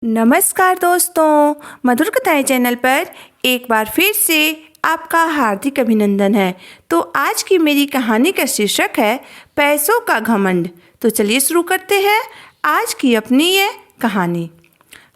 नमस्कार दोस्तों, मधुर कथाएं चैनल पर एक बार फिर से आपका हार्दिक अभिनंदन है। तो आज की मेरी कहानी का शीर्षक है पैसों का घमंड। तो चलिए शुरू करते हैं आज की अपनी ये कहानी।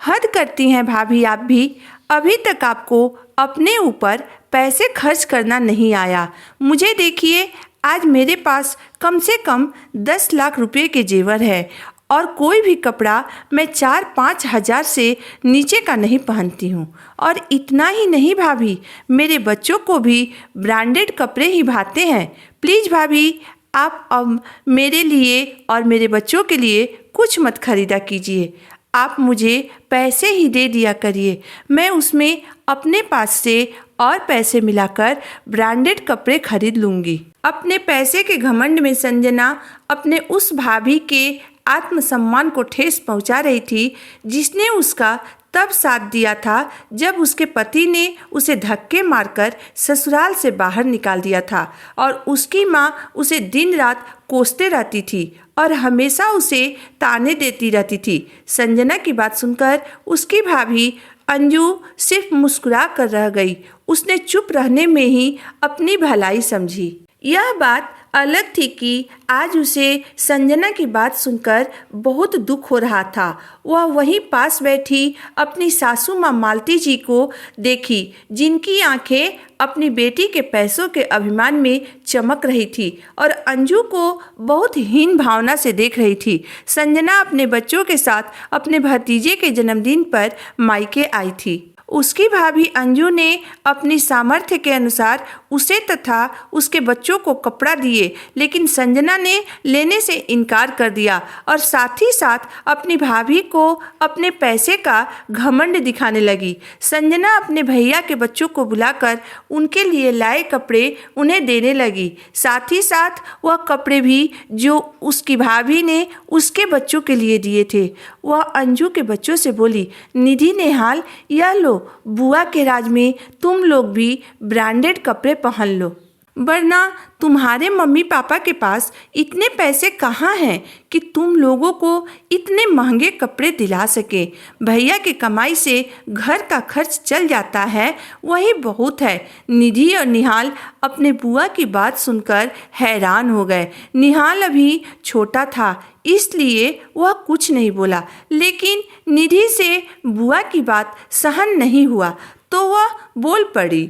हद करती हैं भाभी आप भी, अभी तक आपको अपने ऊपर पैसे खर्च करना नहीं आया। मुझे देखिए, आज मेरे पास कम से कम 10 लाख रुपए के जेवर है और कोई भी कपड़ा मैं 4-5 हज़ार से नीचे का नहीं पहनती हूँ। और इतना ही नहीं भाभी, मेरे बच्चों को भी ब्रांडेड कपड़े ही भाते हैं। प्लीज़ भाभी, आप अब मेरे लिए और मेरे बच्चों के लिए कुछ मत खरीदा कीजिए। आप मुझे पैसे ही दे दिया करिए, मैं उसमें अपने पास से और पैसे मिलाकर ब्रांडेड कपड़े खरीद लूँगी। अपने पैसे के घमंड में संजना अपने उस भाभी के आत्मसम्मान को ठेस पहुंचा रही थी जिसने उसका तब साथ दिया था जब उसके पति ने उसे धक्के मारकर ससुराल से बाहर निकाल दिया था। और उसकी माँ उसे दिन रात कोसते रहती थी और हमेशा उसे ताने देती रहती थी। संजना की बात सुनकर उसकी भाभी अंजू सिर्फ मुस्कुरा कर रह गई। उसने चुप रहने में ही अपनी भलाई समझी। यह बात अलग थी कि आज उसे संजना की बात सुनकर बहुत दुख हो रहा था। वह वहीं पास बैठी अपनी सासू माँ मालती जी को देखी, जिनकी आंखें अपनी बेटी के पैसों के अभिमान में चमक रही थी और अंजू को बहुत हीन भावना से देख रही थी। संजना अपने बच्चों के साथ अपने भतीजे के जन्मदिन पर मायके आई थी। उसकी भाभी अंजू ने अपनी सामर्थ्य के अनुसार उसे तथा उसके बच्चों को कपड़ा दिए, लेकिन संजना ने लेने से इनकार कर दिया और साथ ही साथ अपनी भाभी को अपने पैसे का घमंड दिखाने लगी। संजना अपने भैया के बच्चों को बुलाकर उनके लिए लाए कपड़े उन्हें देने लगी। साथ ही साथ वह कपड़े भी जो उसकी भाभी ने उसके बच्चों के लिए दिए थे। वह अंजू के बच्चों से बोली, निधि, नेहाल, यह लो, बुआ के राज में तुम लोग भी ब्रांडेड कपड़े पहन लो, वरना तुम्हारे मम्मी पापा के पास इतने पैसे कहाँ हैं कि तुम लोगों को इतने महंगे कपड़े दिला सके। भैया की कमाई से घर का खर्च चल जाता है, वही बहुत है। निधि और निहाल अपने बुआ की बात सुनकर हैरान हो गए। निहाल अभी छोटा था, इसलिए वह कुछ नहीं बोला, लेकिन निधि से बुआ की बात सहन नहीं हुआ तो वह बोल पड़ी,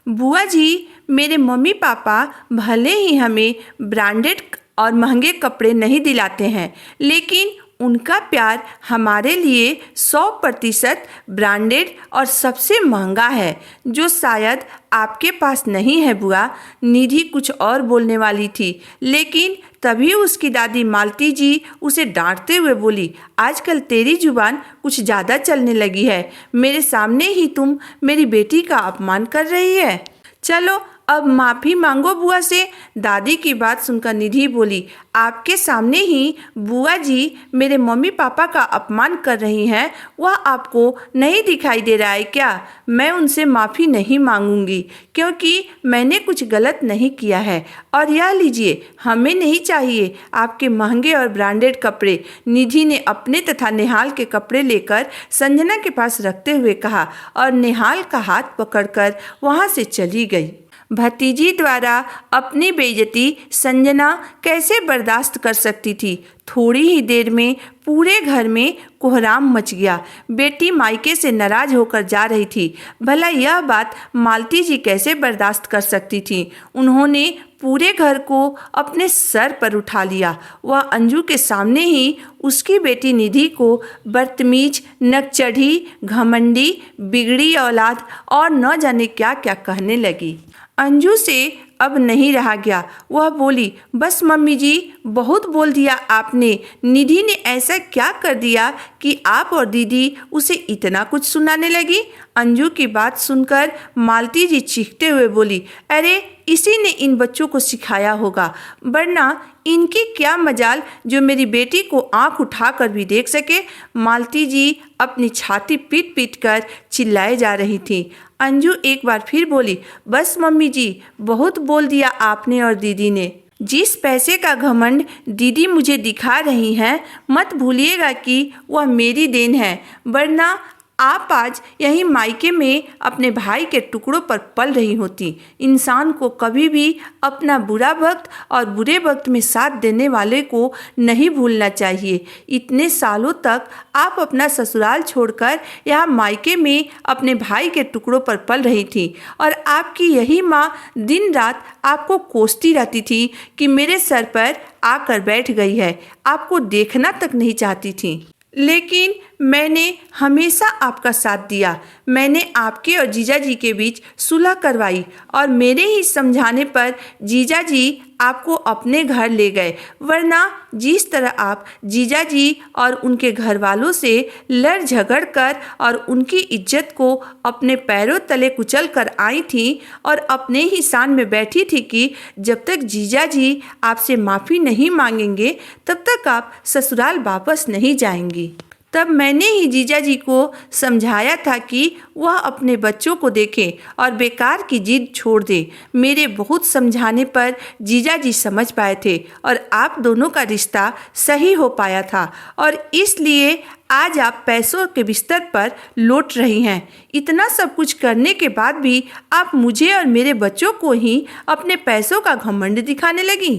बुआ जी, मेरे मम्मी पापा भले ही हमें ब्रांडेड और महंगे कपड़े नहीं दिलाते हैं, लेकिन उनका प्यार हमारे लिए 100% ब्रांडेड और सबसे महंगा है, जो शायद आपके पास नहीं है बुआ। निधि कुछ और बोलने वाली थी, लेकिन तभी उसकी दादी मालती जी उसे डांटते हुए बोली, आजकल तेरी जुबान कुछ ज़्यादा चलने लगी है। मेरे सामने ही तुम मेरी बेटी का अपमान कर रही है। चलो अब माफ़ी मांगो बुआ से। दादी की बात सुनकर निधि बोली, आपके सामने ही बुआ जी मेरे मम्मी पापा का अपमान कर रही हैं, वह आपको नहीं दिखाई दे रहा है क्या? मैं उनसे माफ़ी नहीं मांगूंगी क्योंकि मैंने कुछ गलत नहीं किया है। और यह लीजिए, हमें नहीं चाहिए आपके महंगे और ब्रांडेड कपड़े। निधि ने अपने तथा नेहाल के कपड़े लेकर संजना के पास रखते हुए कहा और नेहाल का हाथ पकड़कर वहाँ से चली गई। भतीजी द्वारा अपनी बेइज्जती संजना कैसे बर्दाश्त कर सकती थी। थोड़ी ही देर में पूरे घर में कोहराम मच गया। बेटी मायके से नाराज होकर जा रही थी। भला यह बात मालती जी कैसे बर्दाश्त कर सकती थी? उन्होंने पूरे घर को अपने सर पर उठा लिया। वह अंजू के सामने ही उसकी बेटी निधि को बदतमीज, नकचढ़ी, घमंडी, बिगड़ी औलाद और न जाने क्या क्या कहने लगी। अंजू से अब नहीं रहा गया। वह बोली, बस मम्मी जी, बहुत बोल दिया आपने। निधि ने ऐसा क्या कर दिया कि आप और दीदी उसे इतना कुछ सुनाने लगी? अंजू की बात सुनकर मालती जी चीखते हुए बोली, अरे इसी ने इन बच्चों को सिखाया होगा, वरना इनकी क्या मजाल जो मेरी बेटी को आंख उठाकर भी देख सके। मालती जी अपनी छाती पीट पीट कर चिल्लाए जा रही थी। अंजू एक बार फिर बोली, बस मम्मी जी, बहुत बोल दिया आपने और दीदी ने। जिस पैसे का घमंड दीदी मुझे दिखा रही हैं, मत भूलिएगा कि वह मेरी देन है, वरना आप आज यहीं मायके में अपने भाई के टुकड़ों पर पल रही होती। इंसान को कभी भी अपना बुरा वक्त और बुरे वक्त में साथ देने वाले को नहीं भूलना चाहिए। इतने सालों तक आप अपना ससुराल छोड़कर यहाँ मायके में अपने भाई के टुकड़ों पर पल रही थी और आपकी यही माँ दिन रात आपको कोसती रहती थी कि मेरे सर पर आकर बैठ गई है, आपको देखना तक नहीं चाहती थी। लेकिन मैंने हमेशा आपका साथ दिया। मैंने आपके और जीजा जी के बीच सुलह करवाई और मेरे ही समझाने पर जीजा जी आपको अपने घर ले गए, वरना जिस तरह आप जीजा जी और उनके घर वालों से लड़ झगड़ कर और उनकी इज्जत को अपने पैरों तले कुचल कर आई थी और अपने ही शान में बैठी थी कि जब तक जीजा जी आपसे माफ़ी नहीं मांगेंगे तब तक आप ससुराल वापस नहीं जाएंगी। तब मैंने ही जीजा जी को समझाया था कि वह अपने बच्चों को देखें और बेकार की जिद छोड़ दे। मेरे बहुत समझाने पर जीजा जी समझ पाए थे और आप दोनों का रिश्ता सही हो पाया था और इसलिए आज आप पैसों के बिस्तर पर लौट रही हैं। इतना सब कुछ करने के बाद भी आप मुझे और मेरे बच्चों को ही अपने पैसों का घमंड दिखाने लगी।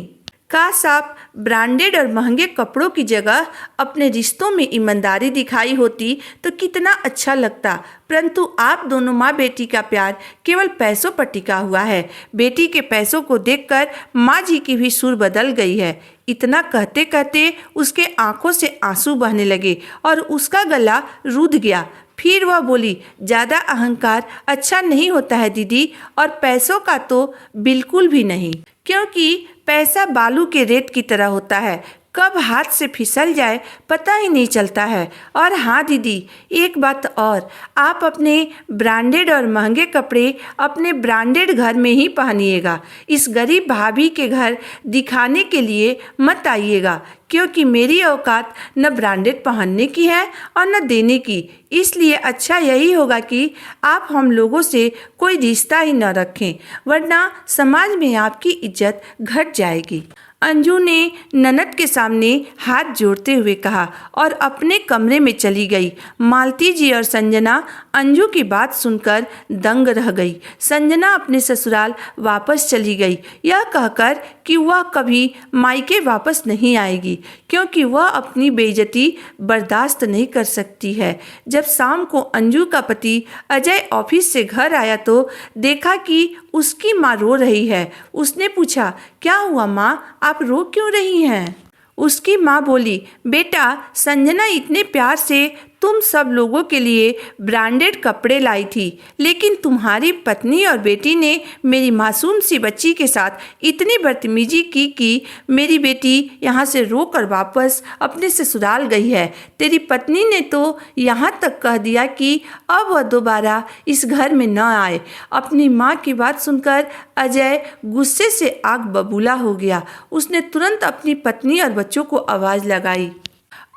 काश आप ब्रांडेड और महंगे कपड़ों की जगह अपने रिश्तों में ईमानदारी दिखाई होती तो कितना अच्छा लगता, परंतु आप दोनों माँ बेटी का प्यार केवल पैसों पर टिका हुआ है। बेटी के पैसों को देखकर माँ जी की भी सुर बदल गई है। इतना कहते कहते उसके आंखों से आंसू बहने लगे और उसका गला रूंध गया। फिर वह बोली, ज़्यादा अहंकार अच्छा नहीं होता है दीदी, और पैसों का तो बिल्कुल भी नहीं, क्योंकि पैसा बालू के रेत की तरह होता है, कब हाथ से फिसल जाए पता ही नहीं चलता है। और हाँ दीदी, एक बात और, आप अपने ब्रांडेड और महंगे कपड़े अपने ब्रांडेड घर में ही पहनिएगा। इस गरीब भाभी के घर दिखाने के लिए मत आइएगा, क्योंकि मेरी औकात न ब्रांडेड पहनने की है और न देने की। इसलिए अच्छा यही होगा कि आप हम लोगों से कोई रिश्ता ही न रखें, वरना समाज में आपकी इज्जत घट जाएगी। अंजू ने ननद के सामने हाथ जोड़ते हुए कहा और अपने कमरे में चली गई। मालती जी और संजना अंजू की बात सुनकर दंग रह गई। संजना अपने ससुराल वापस चली गई, यह कहकर कि वह कभी मायके वापस नहीं आएगी, क्योंकि वह अपनी बेइज्जती बर्दाश्त नहीं कर सकती है। जब शाम को अंजू का पति अजय ऑफिस से घर आया तो देखा कि उसकी माँ रो रही है। उसने पूछा, क्या हुआ माँ, आप रो क्यों रही हैं? उसकी माँ बोली, बेटा, संजना इतने प्यार से तुम सब लोगों के लिए ब्रांडेड कपड़े लाई थी, लेकिन तुम्हारी पत्नी और बेटी ने मेरी मासूम सी बच्ची के साथ इतनी बदतमीजी की कि मेरी बेटी यहाँ से रोकर वापस अपने ससुराल गई है। तेरी पत्नी ने तो यहाँ तक कह दिया कि अब वह दोबारा इस घर में न आए। अपनी माँ की बात सुनकर अजय गुस्से से आग बबूला हो गया। उसने तुरंत अपनी पत्नी और बच्चों को आवाज़ लगाई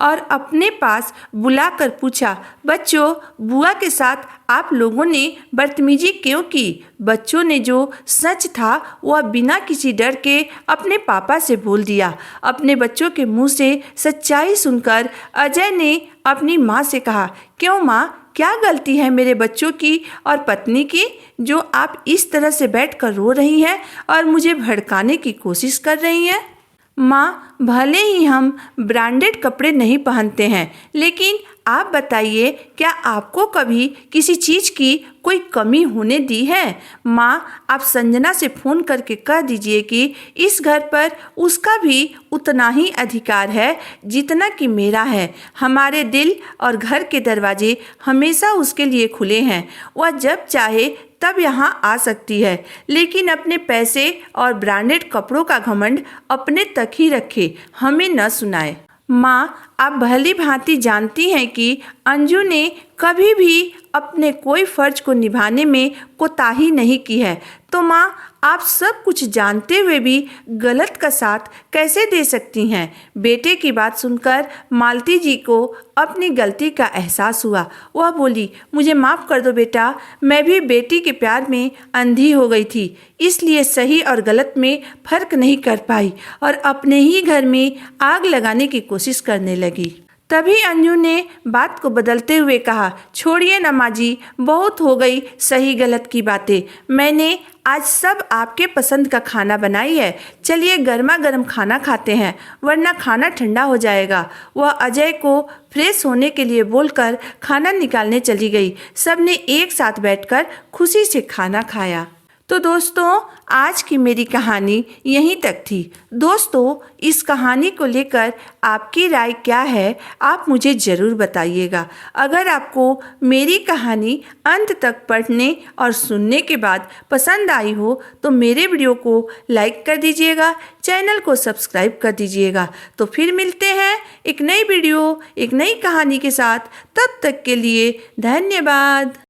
और अपने पास बुलाकर पूछा, बच्चों, बुआ के साथ आप लोगों ने बदतमीजी क्यों की? बच्चों ने जो सच था वह बिना किसी डर के अपने पापा से बोल दिया। अपने बच्चों के मुंह से सच्चाई सुनकर अजय ने अपनी माँ से कहा, क्यों माँ, क्या गलती है मेरे बच्चों की और पत्नी की जो आप इस तरह से बैठकर रो रही हैं और मुझे भड़काने की कोशिश कर रही हैं? माँ, भले ही हम ब्रांडेड कपड़े नहीं पहनते हैं, लेकिन आप बताइए, क्या आपको कभी किसी चीज़ की कोई कमी होने दी है? माँ, आप संजना से फ़ोन करके कह दीजिए कि इस घर पर उसका भी उतना ही अधिकार है जितना कि मेरा है। हमारे दिल और घर के दरवाजे हमेशा उसके लिए खुले हैं। वह जब चाहे तब यहाँ आ सकती है, लेकिन अपने पैसे और ब्रांडेड कपड़ों का घमंड अपने तक ही रखे, हमें न सुनाए। माँ, आप भली भांति जानती हैं कि अंजू ने कभी भी अपने कोई फर्ज को निभाने में कोताही नहीं की है। तो माँ, आप सब कुछ जानते हुए भी गलत का साथ कैसे दे सकती हैं? बेटे की बात सुनकर मालती जी को अपनी गलती का एहसास हुआ। वह बोली, मुझे माफ़ कर दो बेटा, मैं भी बेटी के प्यार में अंधी हो गई थी, इसलिए सही और गलत में फ़र्क नहीं कर पाई और अपने ही घर में आग लगाने की कोशिश करने लगी। तभी अंजू ने बात को बदलते हुए कहा, छोड़िए ना माँ जी, बहुत हो गई सही गलत की बातें। मैंने आज सब आपके पसंद का खाना बनाई है, चलिए गर्मा गर्म खाना खाते हैं, वरना खाना ठंडा हो जाएगा। वह अजय को फ्रेश होने के लिए बोलकर खाना निकालने चली गई। सबने एक साथ बैठकर खुशी से खाना खाया। तो दोस्तों, आज की मेरी कहानी यहीं तक थी। दोस्तों, इस कहानी को लेकर आपकी राय क्या है, आप मुझे ज़रूर बताइएगा। अगर आपको मेरी कहानी अंत तक पढ़ने और सुनने के बाद पसंद आई हो तो मेरे वीडियो को लाइक कर दीजिएगा, चैनल को सब्सक्राइब कर दीजिएगा। तो फिर मिलते हैं एक नई वीडियो, एक नई कहानी के साथ। तब तक के लिए धन्यवाद।